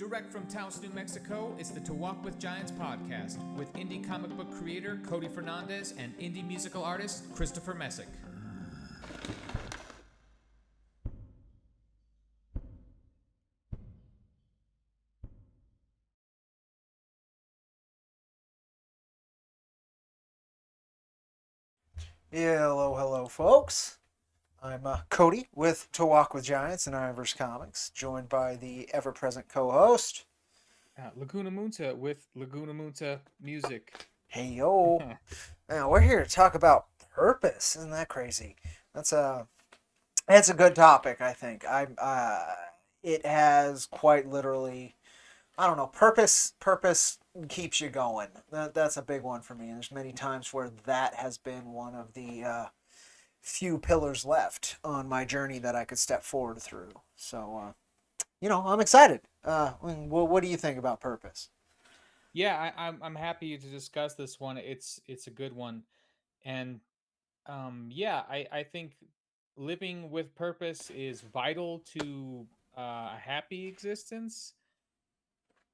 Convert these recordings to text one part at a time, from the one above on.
Direct from Taos, New Mexico, it's the To Walk with Giants podcast with indie comic book creator Cody Fernandez and indie musical artist Christopher Messick. Yeah, hello, folks. I'm Cody with To Walk with Giants and Ironverse Comics, joined by the ever-present co-host. Laguna Munta with Laguna Munta Music. Hey yo, now we're here to talk about purpose. Isn't that crazy? That's a good topic. I think it has quite literally. I don't know. Purpose keeps you going. That's a big one for me. And there's many times where that has been one of the few pillars left on my journey that I could step forward through. So, I'm excited. What do you think about purpose? Yeah, I'm happy to discuss this one. It's a good one, and yeah, I think living with purpose is vital to a happy existence,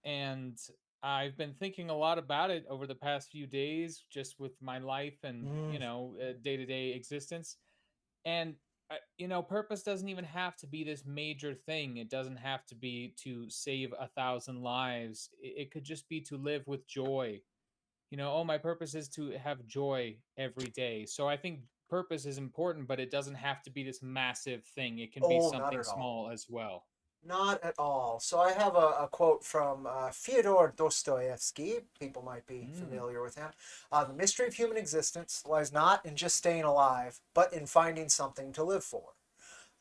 and I've been thinking a lot about it over the past few days, just with my life and Mm, day to day existence. And purpose doesn't even have to be this major thing. It doesn't have to be to save 1,000 lives. It could just be to live with joy. Oh, my purpose is to have joy every day. So I think purpose is important, but it doesn't have to be this massive thing. It can be oh, not something at all. small as well. Not at all. So I have a quote from Fyodor Dostoevsky. People might be Mm. familiar with him. The mystery of human existence lies not in just staying alive, but in finding something to live for.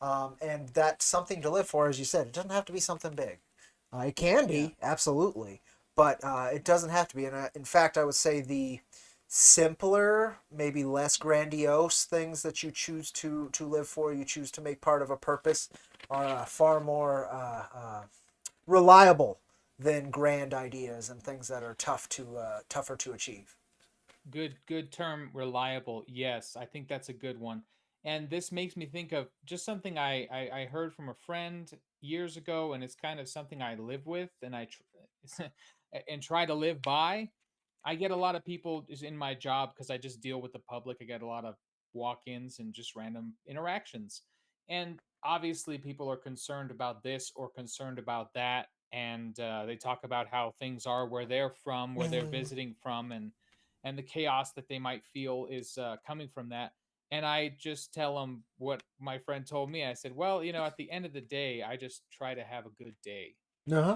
And that something to live for, as you said, it doesn't have to be something big. It can Yeah. be, absolutely, but it doesn't have to be. And in fact, I would say the simpler, maybe less grandiose things that you choose to live for, you choose to make part of a purpose, are far more reliable than grand ideas and things that are tougher to achieve. Good term, reliable. Yes, I think that's a good one. And this makes me think of just something I heard from a friend years ago, and it's kind of something I live with, and and try to live by. I get a lot of people is in my job because I just deal with the public. I get a lot of walk-ins and just random interactions, and obviously people are concerned about this or concerned about that, and they talk about how things are where they're from, where they're Mm. visiting from, and the chaos that they might feel is coming from that. And I just tell them what my friend told me. I said, well, at the end of the day, I just try to have a good day. Uh-huh.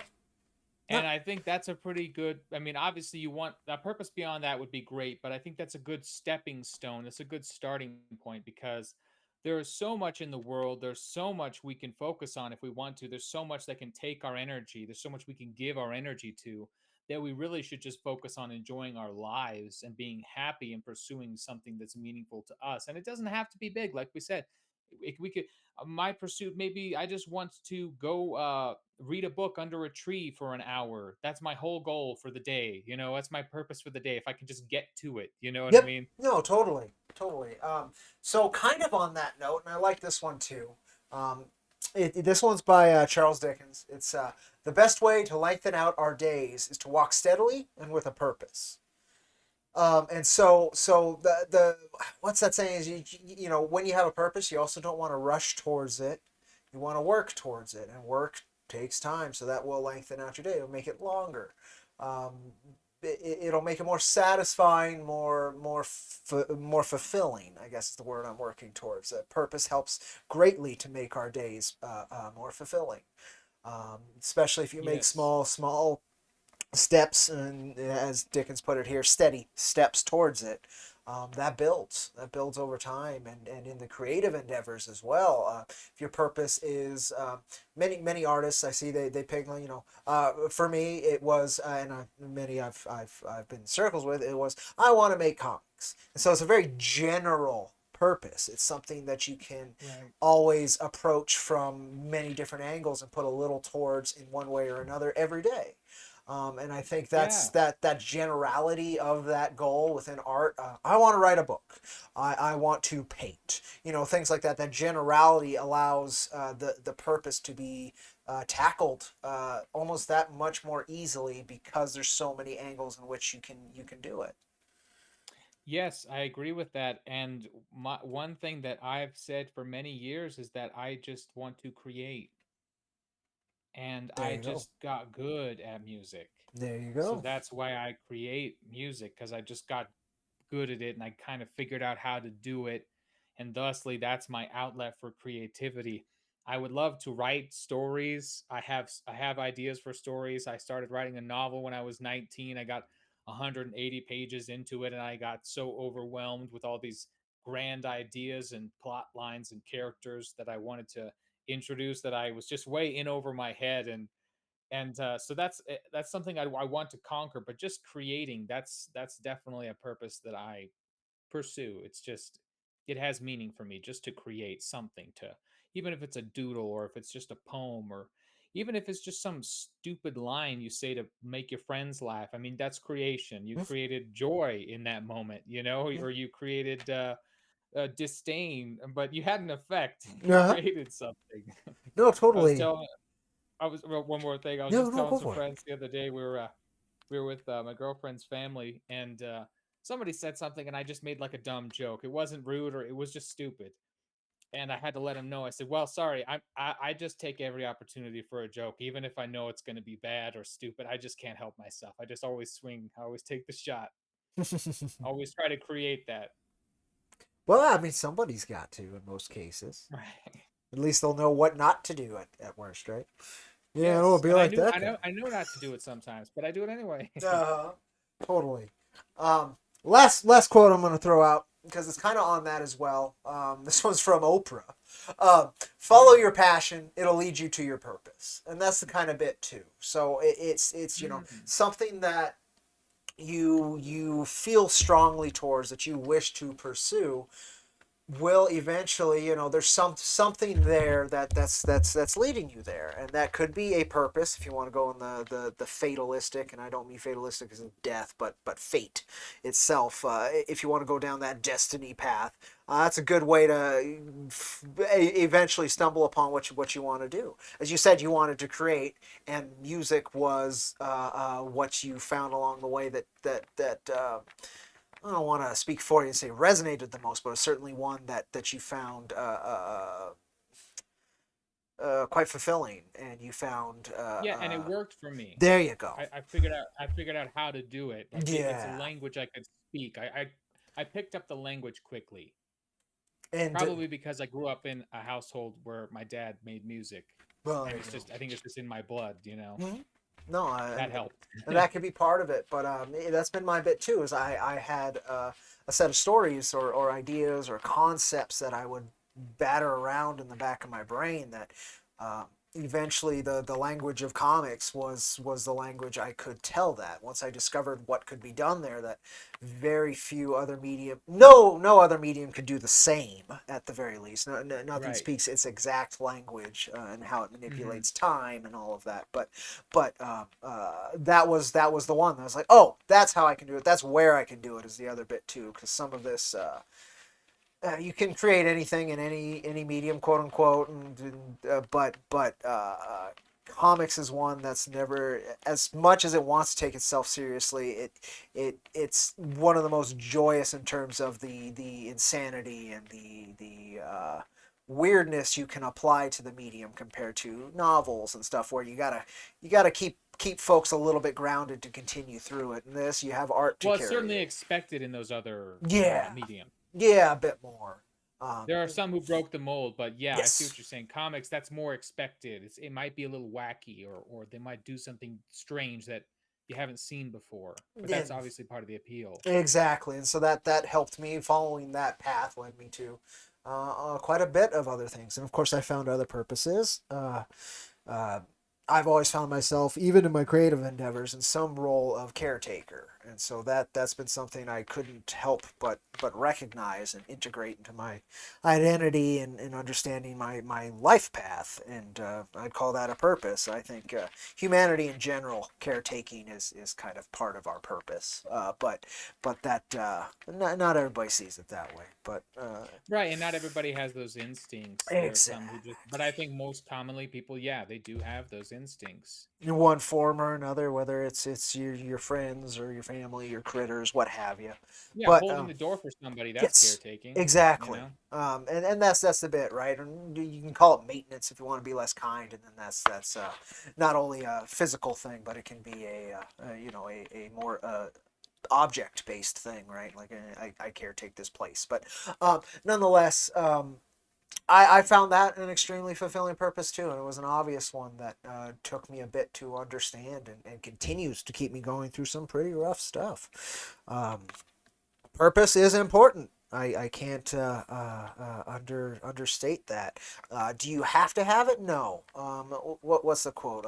And I think that's a pretty good, I mean, obviously you want that purpose beyond that would be great, but I think that's a good stepping stone. It's a good starting point because there is so much in the world. There's so much we can focus on if we want to. There's so much that can take our energy. There's so much we can give our energy to that we really should just focus on enjoying our lives and being happy and pursuing something that's meaningful to us. And it doesn't have to be big, like we said. We could my pursuit maybe I just want to go read a book under a tree for an hour. That's my whole goal for the day. That's my purpose for the day. If I can just get to it, you know what I Yep. mean? No, totally, totally. So kind of on that note, and I like this one too. Um, this one's by Charles Dickens. It's the best way to lengthen out our days is to walk steadily and with a purpose. And so the what's that saying is when you have a purpose, you also don't want to rush towards it. You want to work towards it, and work takes time, so that will lengthen out your day. It'll make it longer. Um, it'll make it more satisfying, more fulfilling. I guess is the word I'm working towards. Purpose helps greatly to make our days more fulfilling, especially if you make Yes. small steps, and as Dickens put it here, steady steps towards it. That builds over time, and in the creative endeavors as well. If your purpose is many artists I see, they pick, for me it was many I've been in circles with, it was I want to make comics, and so it's a very general purpose. It's something that you can Right. always approach from many different angles and put a little towards in one way or another every day. And I think that's Yeah. that generality of that goal within art. I want to write a book. I want to paint. Things like that. That generality allows the purpose to be tackled almost that much more easily because there's so many angles in which you can do it. Yes, I agree with that. And one thing that I've said for many years is that I just want to create. And There I you go. just got good at music. There you So go. that's why I create music, because I just got good at it and I kind of figured out how to do it. And thusly, that's my outlet for creativity. I would love to write stories. I have ideas for stories. I started writing a novel when I was 19. I got 180 pages into it and I got so overwhelmed with all these grand ideas and plot lines and characters that I wanted to introduce that I was just way in over my head. And so that's something I want to conquer. But just creating, that's definitely a purpose that I pursue. It's just, it has meaning for me just to create something, to even if it's a doodle or if it's just a poem, or even if it's just some stupid line you say to make your friends laugh. I mean, that's creation. You created joy in that moment, or you created disdain, but you had an effect. You Uh-huh. created something. No, I was totally. telling I was well, one more thing. I was No, just no, telling go some for it. friends the other day. We were with my girlfriend's family, and somebody said something, and I just made like a dumb joke. It wasn't rude, or it was just stupid, and I had to let him know. I said, "Well, sorry. I just take every opportunity for a joke, even if I know it's going to be bad or stupid. I just can't help myself. I just always swing. I always take the shot. Always try to create that." Well, I mean, somebody's got to in most cases. Right. At least they'll know what not to do at worst, right? Yeah, it'll Yes, be and I like knew that I guy. know I know not to do it sometimes, but I do it anyway. Uh, totally. Last quote I'm going to throw out because it's kind of on that as well. This one's from Oprah. Follow Oh. your passion; it'll lead you to your purpose, and that's the kind of bit too. So it's Mm. something that you feel strongly towards that you wish to pursue will eventually, there's something there that's leading you there, and that could be a purpose if you want to go in the fatalistic, and I don't mean fatalistic as in death, but fate itself. If you want to go down that destiny path, that's a good way to eventually stumble upon what you want to do. As you said, you wanted to create, and music was what you found along the way that I don't want to speak for you and say resonated the most, but it's certainly one that you found quite fulfilling, and you found Yeah, and it worked for me. there you go. I figured out how to do it. Like it's a Yeah, language I could speak. I picked up the language quickly. and Probably because I grew up in a household where my dad made music, well, there and you go. I think it's just in my blood. Mhm. No, That helped. and that could be part of it, but that's been my bit too. Is I had a set of stories or ideas or concepts that I would batter around in the back of my brain that uh, eventually the language of comics was the language I could tell that. Once I discovered what could be done there, that very few other medium, no other medium could do the same at the very least. Nothing Right. speaks its exact language and how it Hmm. manipulates time and all of that. But that was the one that I was like, oh, that's how I can do it. That's where I can do it is the other bit too, because some of this you can create anything in any medium, quote unquote, but comics is one that's never, as much as it wants to take itself seriously, it's one of the most joyous in terms of the insanity and the weirdness you can apply to the medium compared to novels and stuff where you gotta keep folks a little bit grounded to continue through it. And this, you have art to Well, it's carry certainly it. expected in those other Yeah, mediums. yeah, a bit more. There are some who broke the mold, but yeah, I see Yes, what you're saying. Comics, that's more expected. It might be a little wacky, or they might do something strange that you haven't seen before. But yeah, that's obviously part of the appeal. exactly. And so that helped me. Following that path led me to quite a bit of other things, and of course, I found other purposes. Uh, I've always found myself, even in my creative endeavors, in some role of caretaker. and so that's been something I couldn't help but recognize and integrate into my identity and understanding my life path, and I'd call that a purpose. I think humanity in general, caretaking is kind of part of our purpose, but that not everybody sees it that way, but Right, and not everybody has those instincts. There are some who exactly. just, but I think most commonly people, yeah, they do have those instincts. In one form or another, whether it's your friends or your family, your critters, what have you. Yeah, But holding the door for somebody, that's yes, caretaking, you exactly. know? And that's the bit, right? And you can call it maintenance if you want to be less kind, and then that's not only a physical thing, but it can be a more object based thing, right? Like I caretake this place, but nonetheless, I found that an extremely fulfilling purpose too, and it was an obvious one that took me a bit to understand and continues to keep me going through some pretty rough stuff. Purpose is important. I can't understate that. Do you have to have it? No. What's the quote?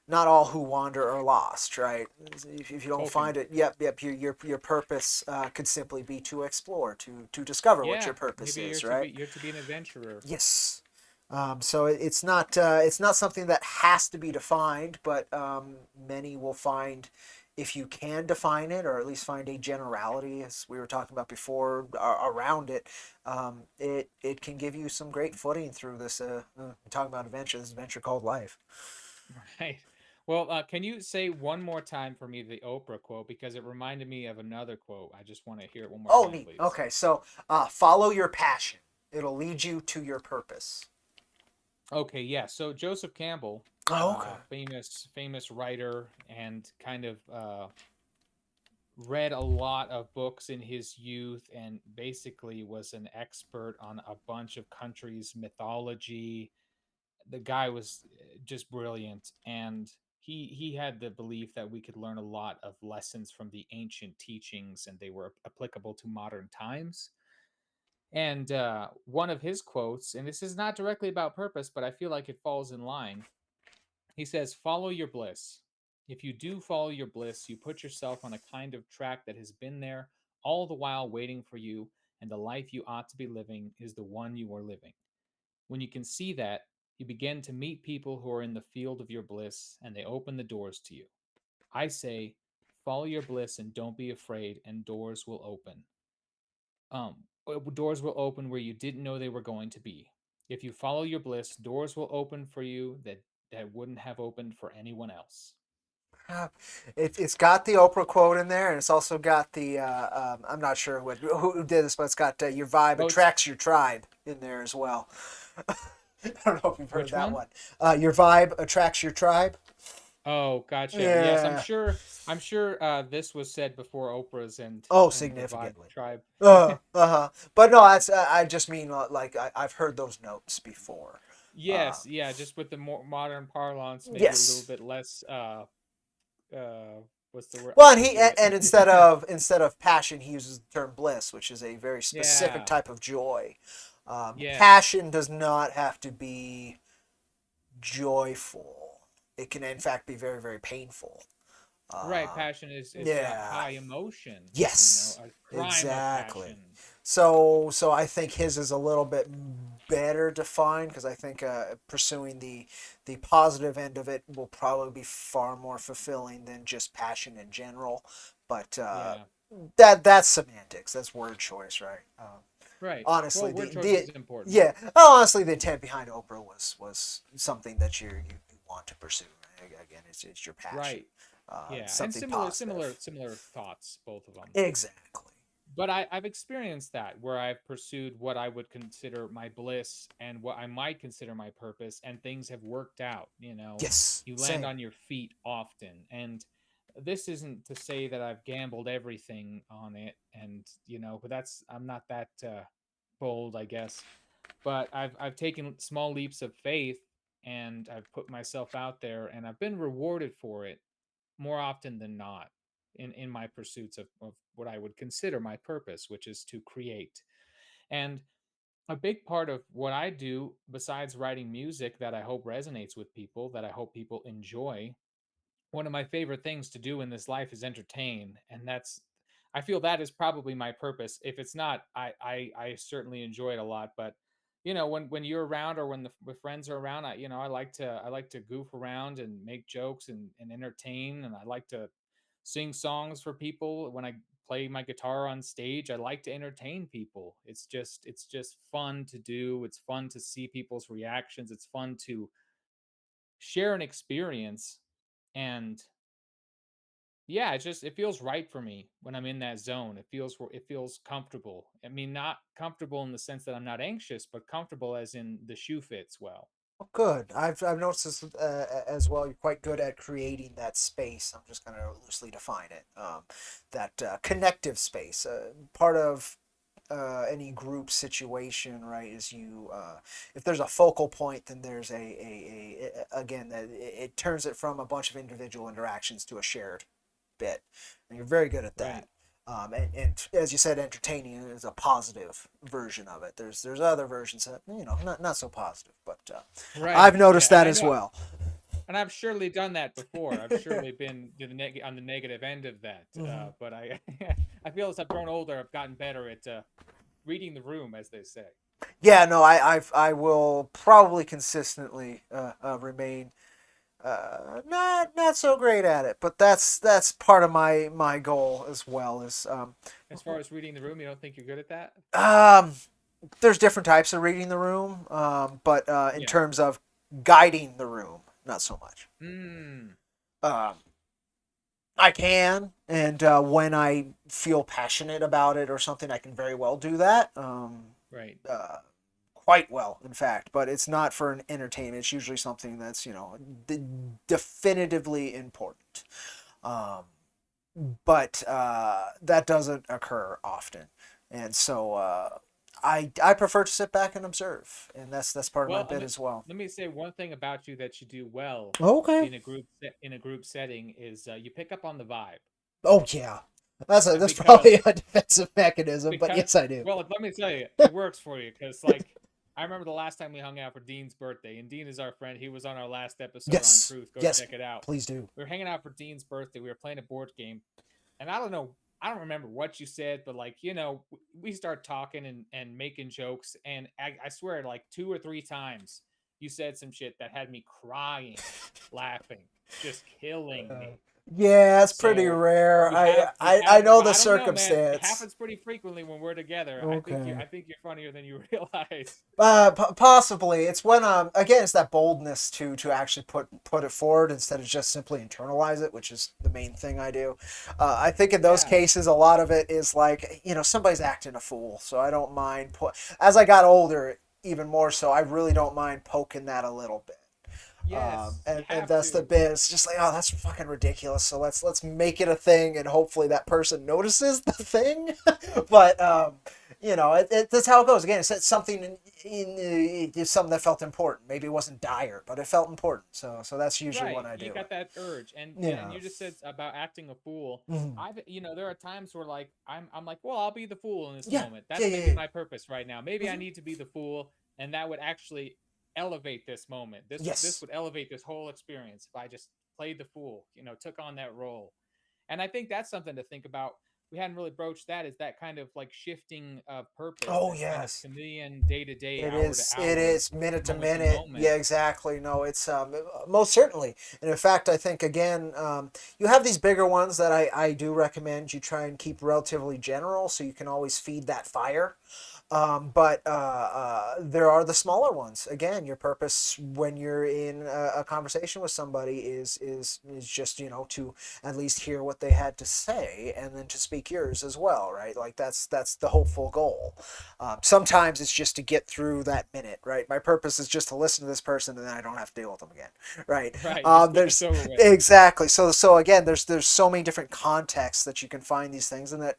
Not all who wander are lost, right? If you don't Tolkien. find it, yep. Your purpose could simply be to explore, to discover what your Yeah, purpose maybe is, right? you're to be an adventurer. Yes. So it's not something that has to be defined, but many will find if you can define it, or at least find a generality, as we were talking about before, around it, it can give you some great footing through this. Talking about adventure, this adventure called life. Right. Well, can you say one more time for me the Oprah quote because it reminded me of another quote. I just want to hear it one more Oh, time, neat. please. Okay, so follow your passion. It'll lead you to your purpose. Okay, yeah. So Joseph Campbell, Oh, okay. famous writer, and kind of read a lot of books in his youth, and basically was an expert on a bunch of countries' mythology. The guy was just brilliant, and he had the belief that we could learn a lot of lessons from the ancient teachings, and they were applicable to modern times. And one of his quotes, and this is not directly about purpose, but I feel like it falls in line. He says, "Follow your bliss. If you do follow your bliss, you put yourself on a kind of track that has been there all the while waiting for you, and the life you ought to be living is the one you are living. When you can see that, you begin to meet people who are in the field of your bliss, and they open the doors to you. I say, follow your bliss and don't be afraid, and doors will open. Doors will open where you didn't know they were going to be. If you follow your bliss, doors will open for you that wouldn't have opened for anyone else." Uh, it's got the Oprah quote in there, and it's also got the I'm not sure who did this, but it's got your vibe Coach, attracts your tribe in there as well. I don't know if you've heard which that one? one. Your vibe attracts your tribe. Oh, gotcha. Yes, I'm Yeah. sure. I'm sure this was said before Oprah's Oh, and the Vibe significantly. Tribe. Uh-huh. But no, that's I just mean like I've heard those notes before. Uh, Yes, yeah, just with the more modern parlance, maybe a little yes. bit less what's the word? I Well, and forget. instead of passion, he uses the term bliss, which is a very specific Yeah. type of joy. Yes. Passion does not have to be joyful. It can, in fact, be very, very painful. Right, Uh, passion is that yeah. high emotion, Yes. a crime of Exactly. passion. So I think his is a little bit better defined because I think pursuing the positive end of it will probably be far more fulfilling than just passion in general. But Yeah. that's semantics. That's word choice, right? Right. Well, Honestly, word choice the is important. yeah. Oh, honestly, the intent behind Oprah was something that you want to pursue. Right? Again, it's your passion. Right. Yeah. And Something positive. similar thoughts, both of them. Exactly. But I've experienced that where I've pursued what I would consider my bliss and what I might consider my purpose, and things have worked out. Yes. You land Same. on your feet often. And this isn't to say that I've gambled everything on it, and but I'm not that bold, I guess. But I've taken small leaps of faith, and I've put myself out there, and I've been rewarded for it more often than not in my pursuits of what I would consider my purpose, which is to create. And a big part of what I do, besides writing music that I hope resonates with people, that I hope people enjoy, one of my favorite things to do in this life is entertain, and that's I feel that is probably my purpose. If it's not, I certainly enjoy it a lot. But when you're around or when the friends are around, I like to goof around and make jokes and entertain, and I like to sing songs for people when I play my guitar on stage. I like to entertain people. It's just fun to do. It's fun to see people's reactions. It's fun to share an experience. And yeah, it feels right for me when I'm in that zone. It feels comfortable. I mean, not comfortable in the sense that I'm not anxious, but comfortable as in the shoe fits well. Oh, good. I've noticed this as well. You're quite good at creating that space. I'm just going to loosely define it. That connective space. Part of any group situation, right? Is if there's a focal point, then there's again that it turns it from a bunch of individual interactions to a shared bit, and you're very good at Right. that. And as you said, entertaining is a positive version of it. There's other versions that not so positive, but I've Right. noticed Yeah, and that I as know well. and I've surely done that before. I've surely been on the negative end of that. Hmm. But I I feel as I've grown older, I've gotten better at reading the room, as they say. Yeah, no, I will probably consistently remain not so great at it, but that's part of my goal as well. Is As far as reading the room, you don't think you're good at that? um, there's different types of reading the room, but in Yeah. terms of guiding the room, not so much. Mm. Um, I can, and when I feel passionate about it or something, I can very well do that. Right. Uh, Quite well, in fact, but it's not for an entertainment. It's usually something that's definitively important. Um, but that doesn't occur often, and so I prefer to sit back and observe, and that's part of my Well, bit as well. let me say one thing about you that you do well Okay. in a group setting is you pick up on the vibe. Oh yeah, that's Because probably a defensive mechanism, but because yes, I do. well, let me tell you, it works for you because like I remember the last time we hung out for Dean's birthday, and Dean is our friend. He was on our last episode on Yes, Truth. Go yes, check it out. please do. We were hanging out for Dean's birthday. We were playing a board game, and I don't know, I don't remember what you said, but like we start talking and making jokes, and I swear like two or three times you said some shit that had me crying, laughing, just killing Uh, me. yeah, it's pretty So rare. we have we I have know well, the I don't know, man. It circumstance. happens pretty frequently when we're together. Okay. I think you're funnier than you realize. Possibly. It's when again it's that boldness to actually put it forward instead of just simply internalize it, which is the main thing I do. I think in those Yeah. cases a lot of it is like somebody's acting a fool, so I don't mind. As I got older, even more so, I really don't mind poking that a little bit. Yes, you And have that's the to. bit. It's just like, oh, that's fucking ridiculous. So let's make it a thing, and hopefully that person notices the thing. But that's how it goes. Again, it's something it's something that felt important. Maybe it wasn't dire, but it felt important. So that's usually what Right. I You do. got that urge. And Yeah. you just said about acting a fool. Mhm. There are times where like I'm like, well, I'll be the fool in this Yeah. moment. Yeah. That's Yeah. maybe Yeah. my purpose right now. Maybe I Mhm. need to be the fool, and that would actually elevate this moment. This Yes. would elevate this whole experience if I just played the fool, took on that role. And I think that's something to think about. We hadn't really broached that, is that kind of like shifting of purpose, Oh that kind of yes. chameleon, day to day, It hour to is. It hour, is minute to moment to minute. moment. Yeah, exactly. No, it's most certainly. And in fact, I think again, you have these bigger ones that I do recommend you try and keep relatively general, so you can always feed that fire. But there are the smaller ones. Again, your purpose when you're in a conversation with somebody is just to at least hear what they had to say and then to speak yours as well, right? Like that's the hopeful goal. Sometimes it's just to get through that minute, right? My purpose is just to listen to this person and then I don't have to deal with them again, right? Right. Just get this There's over with. exactly so again there's so many different contexts that you can find these things, and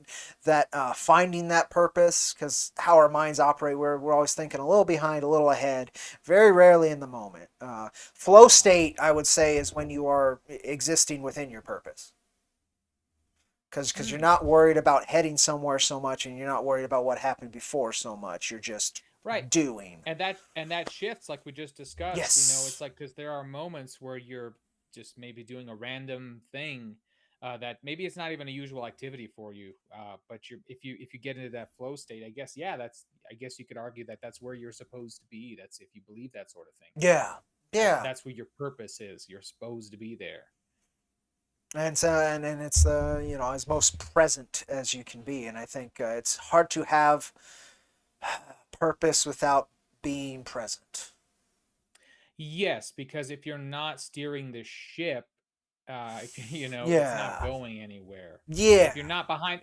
that finding that purpose, because how our minds operate, we're always thinking a little behind, a little ahead, very rarely in the moment. Flow Yeah. state, I would say, is when you are existing within your purpose, because you're Hmm. not worried about heading somewhere so much, and you're not worried about what happened before so much. You're just Right. doing. And that shifts like we just discussed. It's Yes. like because there are moments where you're just maybe doing a random thing that maybe it's not even a usual activity for you, but you're if you get into that flow state, I guess yeah, that's I guess you could argue that that's where you're supposed to be. That's if you believe that sort of thing. Yeah, yeah. That's where your purpose is. You're supposed to be there. And so, and it's you know, as most present as you can be. And I think it's hard to have purpose without being present. Yes, because if you're not steering the ship, if you know, it's not Yeah. going anywhere. Yeah. If you're not behind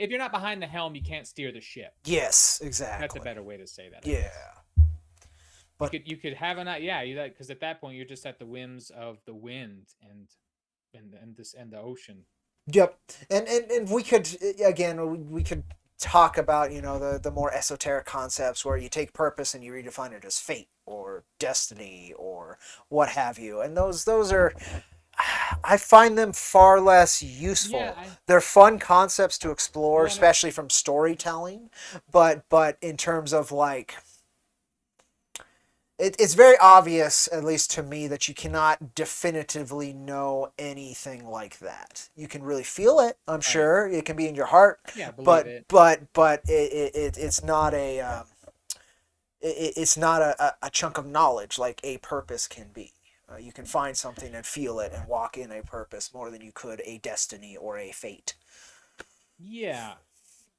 the helm, you can't steer the ship. Yes, That's a exactly. better way to say that, I Yeah. guess. But You could have an yeah, you because at that point you're just at the whims of the wind and the ocean. yep. And we could again we could talk about, you know, the more esoteric concepts where you take purpose and you redefine it as fate or destiny or what have you. And those are, I find them far less Yeah, useful. I They're fun concepts to explore, well, I know. especially from storytelling, but in terms of like it's very obvious, at least to me, that you cannot definitively know anything like that. You can really feel it, I'm Right. sure. It can be in your heart, Yeah, believe but it. it's not a it's not a chunk of knowledge like a purpose can be. You can find something and feel it and walk in a purpose more than you could a destiny or a fate. Yeah.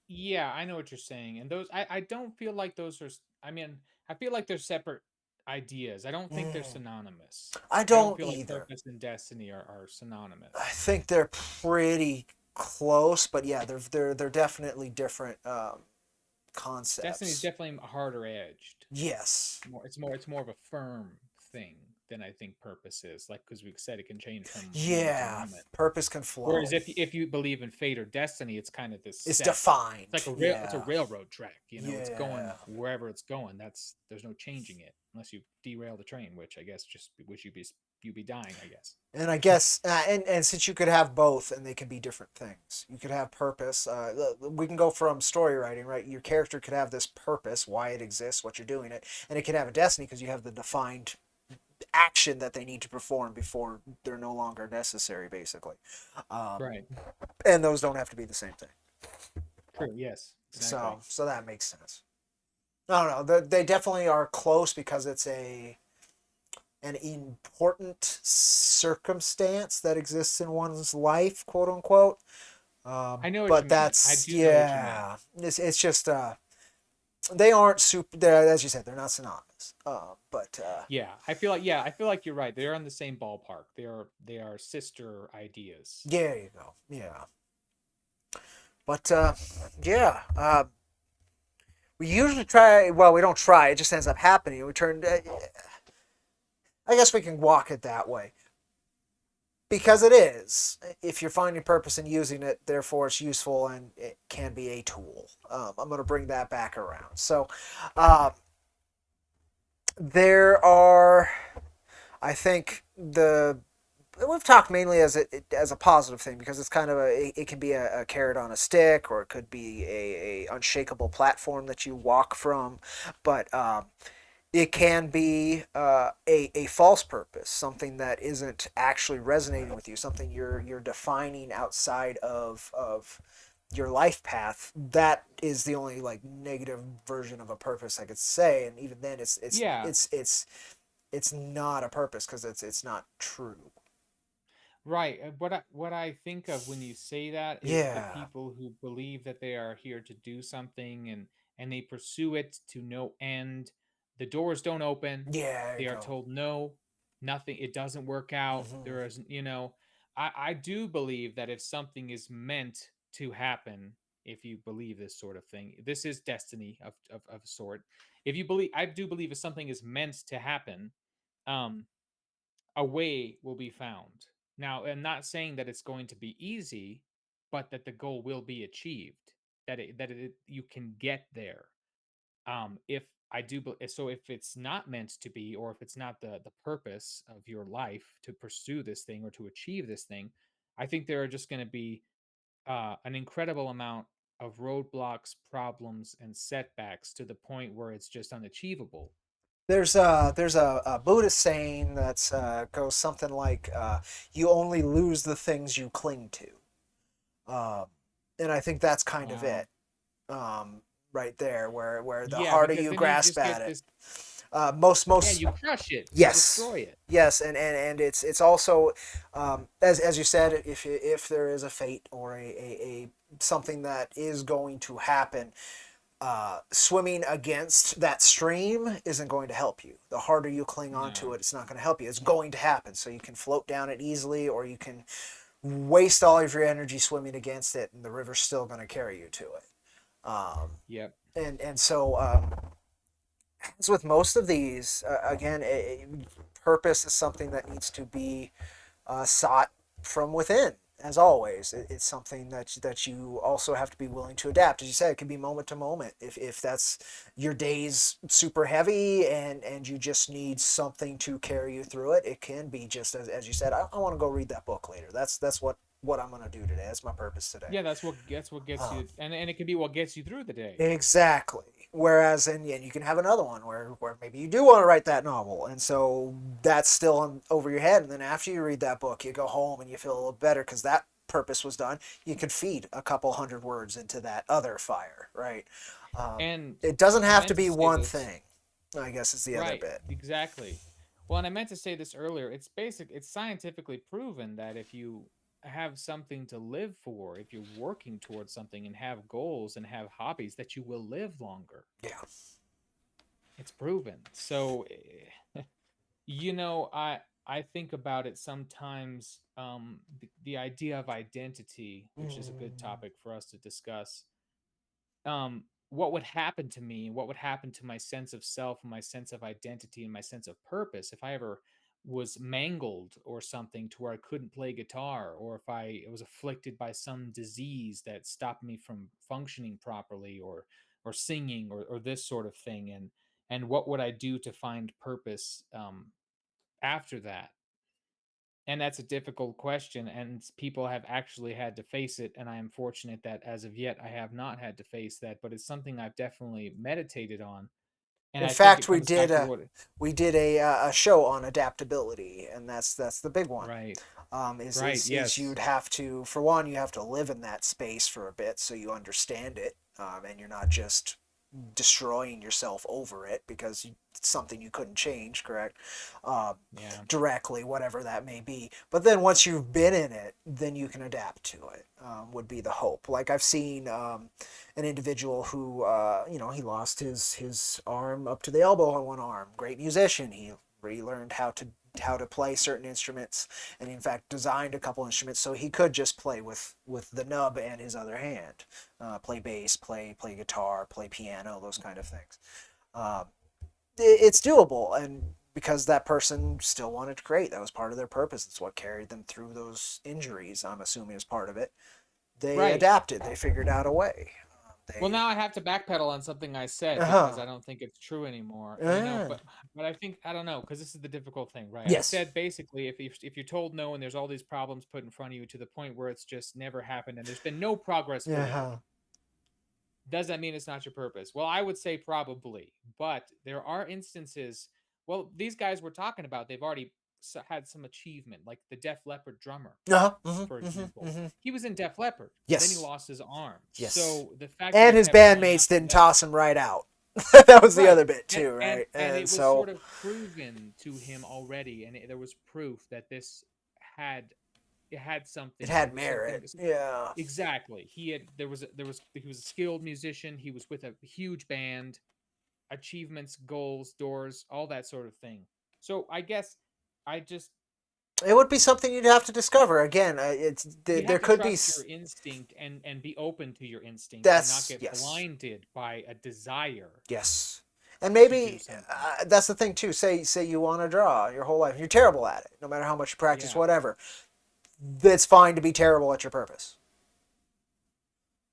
Yeah, I know what you're saying. And those I don't feel like those are I mean, I feel like they're separate ideas. I don't think they're Mm, synonymous. I I don't don't feel like either. purpose and destiny are I synonymous. think they're pretty close, but yeah, they're definitely different Destiny is concepts. definitely harder edged. Yes. It's more of a firm thing than I think purpose is. Like because we said it can change from moment to Yeah. moment. Purpose can Whereas flow. if you believe in fate or destiny, it's kind of this It's set. It's like defined. it's a Yeah. railroad track. You know, it's going Yeah. wherever it's going. There's no changing it unless you derail the train, which I guess just which you be dying. I guess. And I guess, and since you could have both, and they can be different things. You could have purpose. We can go from story writing, right? Your character could have this purpose, why it exists, what you're doing it, and it can have a destiny because you have the defined action that they need to perform before they're no longer necessary, basically. Um, Right. and those don't have to be the same thing. True. Yes. So, Exactly. so that makes sense. No, no, they definitely are close because it's a an important circumstance that exists in one's life, quote unquote. I know what you But mean. I that's do know what you mean. yeah, it's just they aren't super. They're, as you said, they're not synonymous. But I feel like you're right. They're on the same ballpark. They are sister ideas. yeah, there you go. Yeah, but yeah. We usually try. Well, we don't try. It just ends up happening. We turn. I guess we can walk it that way because it is. If you're finding purpose in using it, therefore it's useful and it can be a tool. I'm going to bring that back around. So, uh, there are. I think the we've talked mainly as a positive thing because it's kind of it can be a carrot on a stick or it could be a unshakable platform that you walk from, but it can be a false purpose, something that isn't actually resonating with you, something you're defining outside of your life path. That is the only like negative version of a purpose I could say, and even then Yeah. it's not a purpose because it's not true. Right. What I think of when you say that is the Yeah. people who believe that they are here to do something and they pursue it to no end. The doors don't open. Yeah, there you They are go. told no, nothing. It doesn't work out. Hmm. There isn't, I do believe that if something is meant to happen, if you believe this sort of thing, this is destiny of a sort. If you believe, I do believe if something is meant to happen, um, a way will be found. Now, I'm not saying that it's going to be easy, but that the goal will be achieved. That you can get there. If I do, so if it's not meant to be, or if it's not the purpose of your life to pursue this thing or to achieve this thing, I think there are just going to be an incredible amount of roadblocks, problems, and setbacks to the point where it's just unachievable. there's a Buddhist saying that's goes something like you only lose the things you cling to, um, and I think that's kind of Wow. it, right there, where the Yeah, harder because you then you grasp just at get it, this. Yeah, most you crush it, you yes, destroy it. yes, and it's also as you said, if there is a fate or a something that is going to happen, swimming against that stream isn't going to help you. The harder you cling on to No. it, it's not going to help you. It's going to happen. So you can float down it easily, or you can waste all of your energy swimming against it, and the river's still going to carry you to it. Yep. And so as with most of these, again, purpose is something that needs to be sought from within. As always, it's something that you also have to be willing to adapt. As you said, it can be moment to moment. If that's your day's super heavy and you just need something to carry you through it, it can be just as you said. I want to go read that book later. That's what I'm gonna do today. That's my purpose today. Yeah, that's what gets Um, you, and it can be what gets you through the day. Exactly. Whereas, and you can have another one where maybe you do want to write that novel, and so that's still over your head. And then after you read that book, you go home and you feel a little better because that purpose was done. You could feed a couple hundred words into that other fire, right? Um, And it doesn't I have to meant to be say one this. thing. I guess is the other Right, bit. exactly. Well, and I meant to say this earlier. It's scientifically proven that if you have something to live for, if you're working towards something and have goals and have hobbies, that you will live longer. Yeah. It's proven. So, I think about it sometimes. The idea of identity, which is a good Mm. topic for us to discuss. What would happen to me, what would happen to my sense of self and my sense of identity and my sense of purpose if I ever was mangled or something to where I couldn't play guitar, or if I was afflicted by some disease that stopped me from functioning properly, or singing, or this sort of thing, and what would I do to find purpose after that? And that's a difficult question, and people have actually had to face it, and I am fortunate that as of yet I have not had to face that, but it's something I've definitely meditated on, and In I think it fact, comes back to what. we did a show on adaptability, and that's the big one. Right, Is, right, is yes, you'd have to, for one, you have to live in that space for a bit so you understand it, and you're not just destroying yourself over it because it's something you couldn't change, correct? Um, yeah, Directly, whatever that may be. But then once you've been in it, then you can adapt to it. Would be the hope. Like I've seen an individual who, he lost his arm up to the elbow on one arm. Great musician. He relearned how to play certain instruments, and in fact designed a couple instruments so he could just play with the nub and his other hand, play bass, play guitar, play piano, those kind of things. um, it's doable, and because that person still wanted to create, that was part of their purpose. It's what carried them through those injuries, I'm assuming, is part of it. They right. adapted, they figured out a way. Well, They now I have to backpedal on something I said because uh-huh I don't think it's true anymore. uh, But I think I don't know, because this is the difficult thing, right? I yes, said basically, if you're told no and there's all these problems put in front of you to the point where it's just never happened and there's been no progress forward, uh-huh does that mean it's not your purpose? Well, I would say probably, but there are instances. Well, these guys we're talking about, they've already had some achievement, like the Def Leppard drummer, uh-huh for example. He was in Def Leppard, then he yes, lost his arm. yes, So the fact that and he his kept going bandmates after didn't that, toss him right out. That was the right? other bit And too, and right? and And it was so sort of proven to him already, and there was proof that this had it had it something. There had was something. merit, yeah. Exactly. He had he was a skilled musician. He was with a huge band, achievements, goals, doors, all that sort of thing. So I guess I just It would be something you'd have to discover again. It's you there have to could be trust your instinct and be open to your instinct and not that's get yes, blinded by a desire yes, and to do maybe something. that's the thing too. Say you want to draw your whole life, you're terrible at it, no matter how much you practice, Yeah. whatever. It's fine to be terrible at your purpose.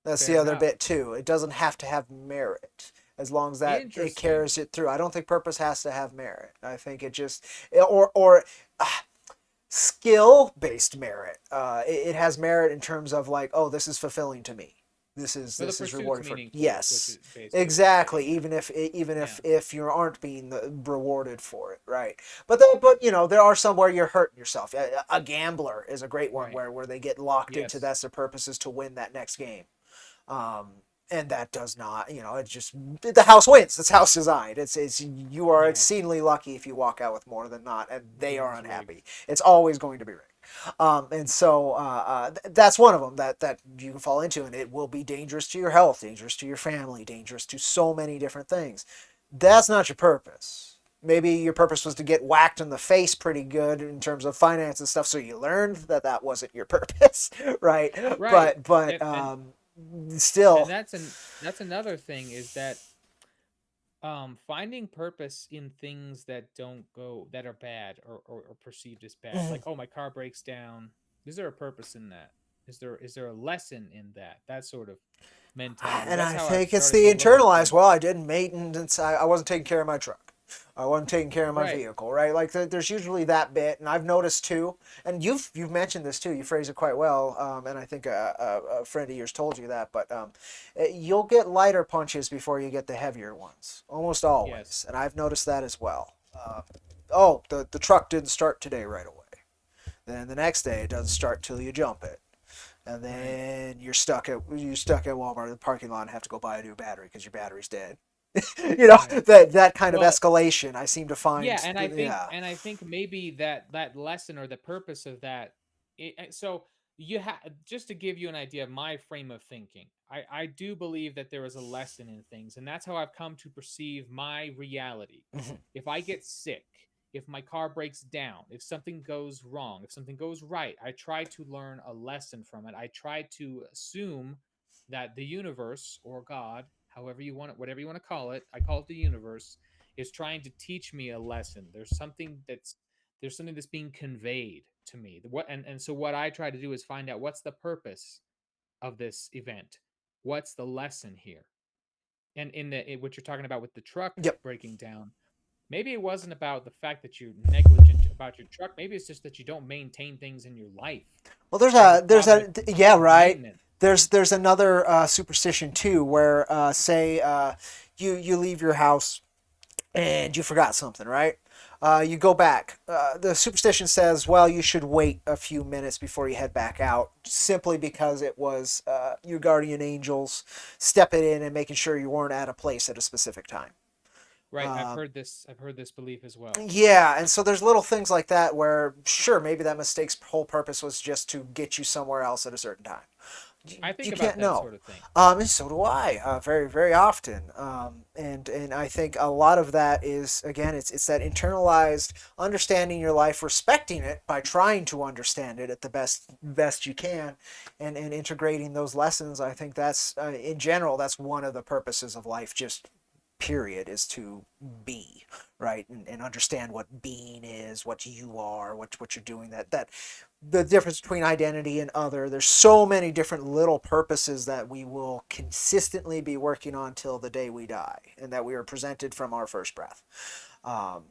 That's the Fair other enough. bit too. It doesn't have to have merit as long as that it Interesting. carries it through. I don't think purpose has to have merit. I think it just or skill based merit. It has merit in terms of like, oh, this is fulfilling to me. But the this is pursuit's rewarding for meaningful, is what yes, you're basically what you're exactly. saying. Even Yeah. if you aren't being rewarded for it, right? But you know there are some where you're hurting yourself. A gambler is a great one Right. where they get locked into Yes. that's their purpose is to win that next game. Um, and that does not, you know, it's just the house wins. That's how it's designed. It's you are Yeah. exceedingly lucky if you walk out with more than not, and The they are game's rigged. unhappy. It's always going to be rigged. And so that's one of them that you can fall into, and it will be dangerous to your health, dangerous to your family, dangerous to so many different things. That's not your purpose. Maybe your purpose was to get whacked in the face pretty good in terms of finance and stuff, so you learned that that wasn't your purpose, right? Right. But And still, that's another thing is that finding purpose in things that don't go that are bad or perceived as bad. Like, oh, my car breaks down. Is there a purpose in that? Is there a lesson in that? That sort of mentality. and That's I how I've think it's started the to look at internalized. Well, things. I didn't maintenance. I wasn't taking care of my truck. I wasn't taking care of my Right. vehicle, right? Like there's usually that bit, and I've noticed too. And you've mentioned this too. You phrase it quite well, and I think a friend of yours told you that. But you'll get lighter punches before you get the heavier ones, almost Yes. always. And I've noticed that as well. Oh, the truck didn't start today right away. Then the next day it doesn't start till you jump it, and Right. then you're stuck at Walmart in the parking lot and have to go buy a new battery because your battery's dead. You know Right. that kind of Well, escalation I seem to yeah, find. Yeah. and I think maybe that lesson or the purpose of that. So you have just to give you an idea of my frame of thinking. I do believe that there is a lesson in things, and that's how I've come to perceive my reality. Mhm. If I get sick, if my car breaks down, if something goes wrong, if something goes right, I try to learn a lesson from it. I try to assume that the universe or God, however you want it, whatever you want to call it, I call it the universe, is trying to teach me a lesson. There's something that's being conveyed to me. What and so what I try to do is find out what's the purpose of this event. What's the lesson here? And what you're talking about with the truck Yep. breaking down, maybe it wasn't about the fact that you're negligent about your truck. Maybe it's just that you don't maintain things in your life. Well, There's a problem yeah, with right. maintenance. There's another superstition too, where say you leave your house and you forgot something, right? You go back. The superstition says, well, you should wait a few minutes before you head back out, simply because it was your guardian angels stepping in and making sure you weren't at a place at a specific time. Right. Um, I've heard this belief as well. yeah, and so there's little things like that where, sure, maybe that mistake's whole purpose was just to get you somewhere else at a certain time. I think You about can't that know. sort of thing. And so do I, very very often. And I think a lot of that is again it's that internalized understanding your life, respecting it by trying to understand it at the best you can, and integrating those lessons. I think that's in general that's one of the purposes of life. Just period is to be right and understand what being is, what you are, what you're doing. That the difference between identity and other. There's so many different little purposes that we will consistently be working on till the day we die, and that we are presented from our first breath.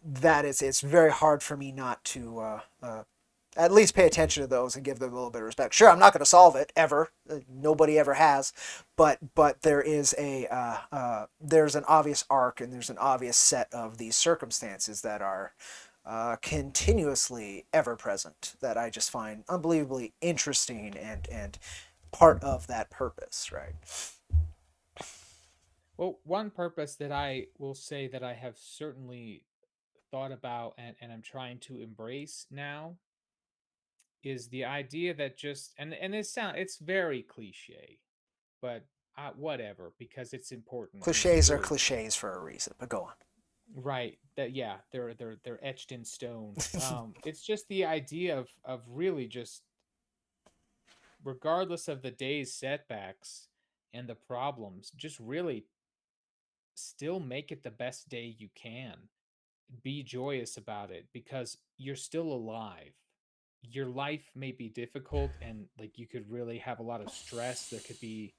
That is, it's very hard for me not to at least pay attention to those and give them a little bit of respect. Sure, I'm not going to solve it ever. Nobody ever has, but there is there's an obvious arc and there's an obvious set of these circumstances that are continuously ever present that I just find unbelievably interesting and part of that purpose, right? Well, one purpose that I will say that I have certainly thought about and I'm trying to embrace now is the idea that just and it's very cliche, but whatever because it's important and it's Cliches are true. cliches for a reason, but go Right. That yeah, they're etched in stone. It's just the idea of really just regardless of the day's setbacks and the problems, just really still make it the best day you can. Be joyous about it because you're still alive. Your life may be difficult and like you could really have a lot of stress. There could be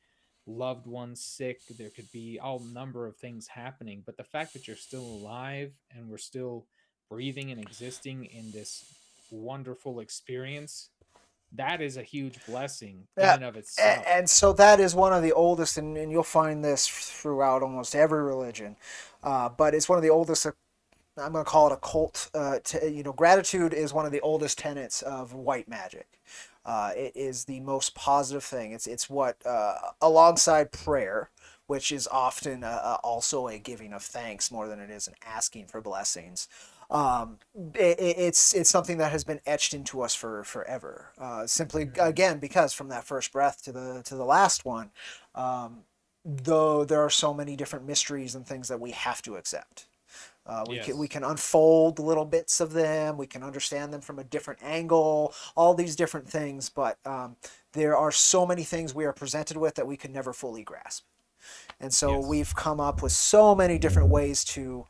loved ones sick. There could be all number of things happening. But the fact that you're still alive and we're still breathing and existing in this wonderful experience that is a huge blessing in Yeah, and of itself. and so that is one of the oldest, and you'll find this throughout almost every religion, but it's one of the oldest. I'm going to call it a cult. Gratitude is one of the oldest tenets of white magic. It is the most positive thing. It's what alongside prayer, which is often also a giving of thanks more than it is an asking for blessings. It's something that has been etched into us for forever. Simply Mhm. again because from that first breath to the last one, though there are so many different mysteries and things that we have to accept. We Yes. can unfold little bits of them. We can understand them from a different angle. All these different things, but there are so many things we are presented with that we can never fully grasp. And so Yes. we've come up with so many different ways to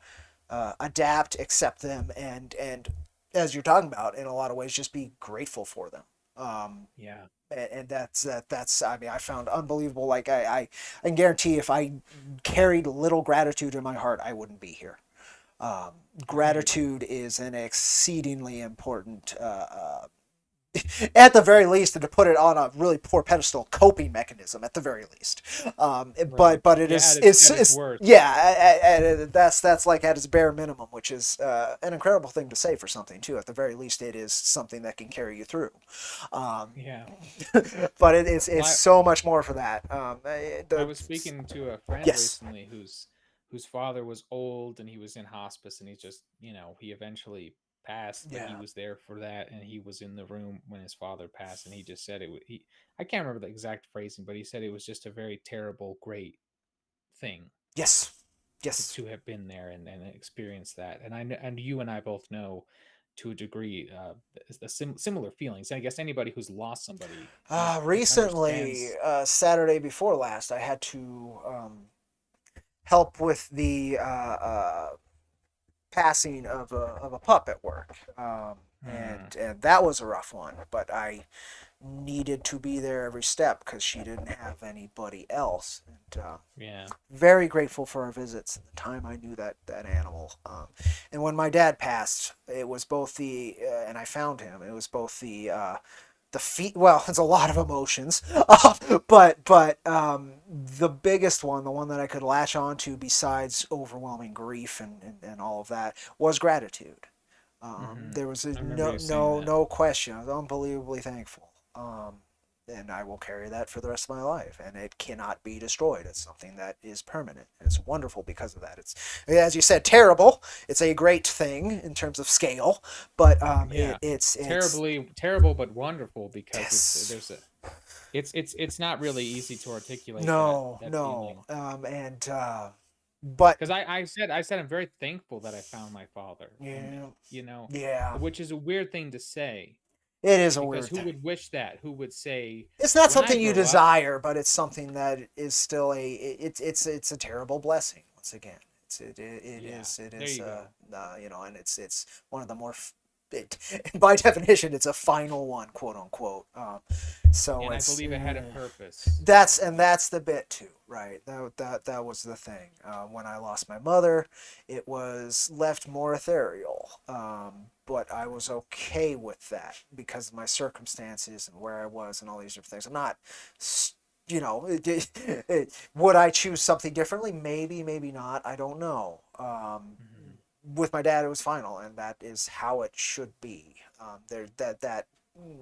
adapt, accept them, and as you're talking about, in a lot of ways, just be grateful for them. Um, Yeah. and that's I mean I found unbelievable. Like I can guarantee if I carried little gratitude in my heart, I wouldn't be here. Um, Right. Gratitude is an exceedingly important, at the very least, and to put it on a really poor pedestal, coping mechanism at the very least. Right. But it Yeah, is at its it's worst. yeah, that's like at its bare minimum, which is an incredible thing to say for something too. At the very least, it is something that can carry you through. Um, Yeah. but it's Well, so much more for that. I was speaking to a friend Yes, recently whose father was old and he was in hospice and he just, he eventually passed, but he yeah, was there for that and he was in the room when his father passed and he just said he I can't remember the exact phrasing, but he said it was just a very terrible great thing yes, to, yes. to have been there and experience that. And you and I both know to a degree the similar feelings. I guess anybody who's lost somebody Recently, understands. Saturday before last, I had to help with the passing of a pup at work, Hmm. and that was a rough one. But I needed to be there every step because she didn't have anybody else. And Yeah. very grateful for our visits and the time I knew that animal. And when my dad passed, it was both and I found him. It was both the feet. Well, it's a lot of emotions, but the biggest one, the one that I could latch onto besides overwhelming grief and all of that, was gratitude. Hmm. There was I remember you saying that. no question. I was unbelievably thankful. And I will carry that for the rest of my life, and it cannot be destroyed. It's something that is permanent. It's wonderful because of that. It's, as you said, terrible. It's a great thing in terms of scale, but Yeah, it's terribly terrible but wonderful because yes. it's not really easy to articulate that No, that no. feeling. And but Because I said I'm very thankful that I found my father, and yeah, yeah. which is a weird thing to say It is a because weird who thing. would wish that? Who would say, It's not when I something you grow up? desire, but it's something that is still it's a terrible blessing. Once again, Yeah, it there is you go. and it's one of the more by definition it's a final one, quote unquote. So And I it's believe it had a purpose. that's the bit too, right? That was the thing. When I lost my mother, it was left more ethereal. But I was okay with that because of my circumstances and where I was and all these different things. I'm not, would I choose something differently? Maybe, maybe not. I don't know. Hmm. With my dad, it was final, and that is how it should be. There, that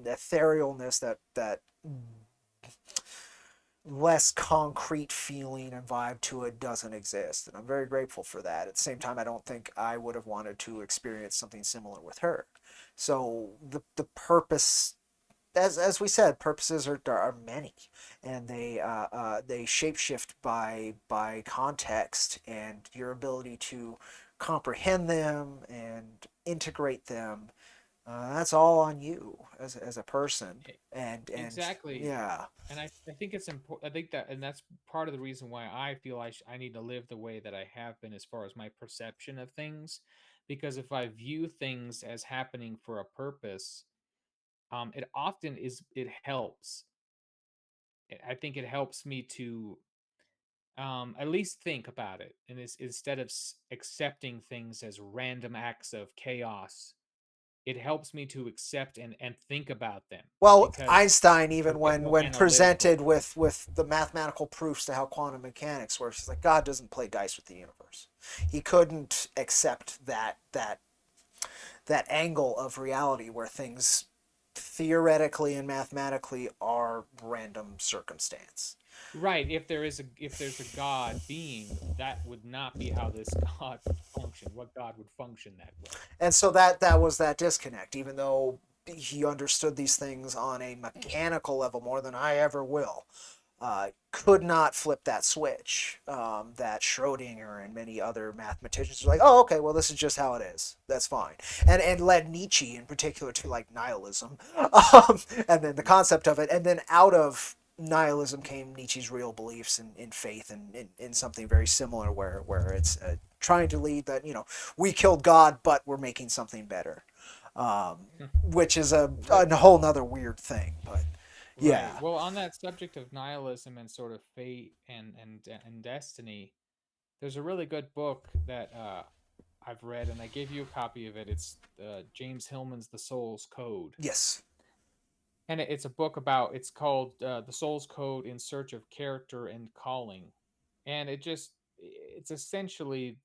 etherealness, that less concrete feeling and vibe to it doesn't exist. And I'm very grateful for that. At the same time, I don't think I would have wanted to experience something similar with her. So the purpose, as we said, purposes are many, and they shapeshift by context and your ability to comprehend them and integrate them. That's all on you as a person, and Exactly. yeah, I think it's important. I think that, and that's part of the reason why I feel I need to live the way that I have been as far as my perception of things. Because if I view things as happening for a purpose, it often it helps. I think it helps me to at least think about it, and instead of accepting things as random acts of chaos it helps me to accept and think about them Well, because Einstein, they even get more when analytical. presented with the mathematical proofs to how quantum mechanics works, he's like, God doesn't play dice with the universe. He couldn't accept that angle of reality where things theoretically and mathematically are random circumstance. Right. If there's a God being, that would not be how this God would function. What God would function that way. And so that was that disconnect, even though he understood these things on a mechanical level more than I ever will. Could not flip that switch. That Schrodinger and many other mathematicians were like, oh, okay, well, this is just how it is. That's fine. And led Nietzsche in particular to like nihilism, and then the concept of it, and then out of nihilism came Nietzsche's real beliefs in faith and in something very similar, where it's trying to lead that we killed God, but we're making something better, which is Right. a whole nother weird thing, but Right. yeah. Well, on that subject of nihilism and sort of fate and destiny, there's a really good book that I've read, and I gave you a copy of it. It's James Hillman's The Soul's Code, Yes. and it's a book about. It's called The Soul's Code: In Search of Character and Calling, and it's essentially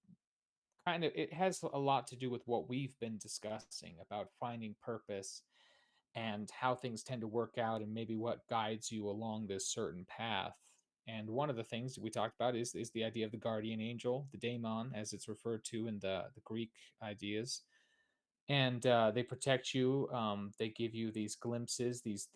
kind of it has a lot to do with what we've been discussing about finding purpose and how things tend to work out and maybe what guides you along this certain path. And one of the things that we talked about is the idea of the guardian angel, the daemon, as it's referred to in the Greek ideas. And they protect you. They give you these glimpses, these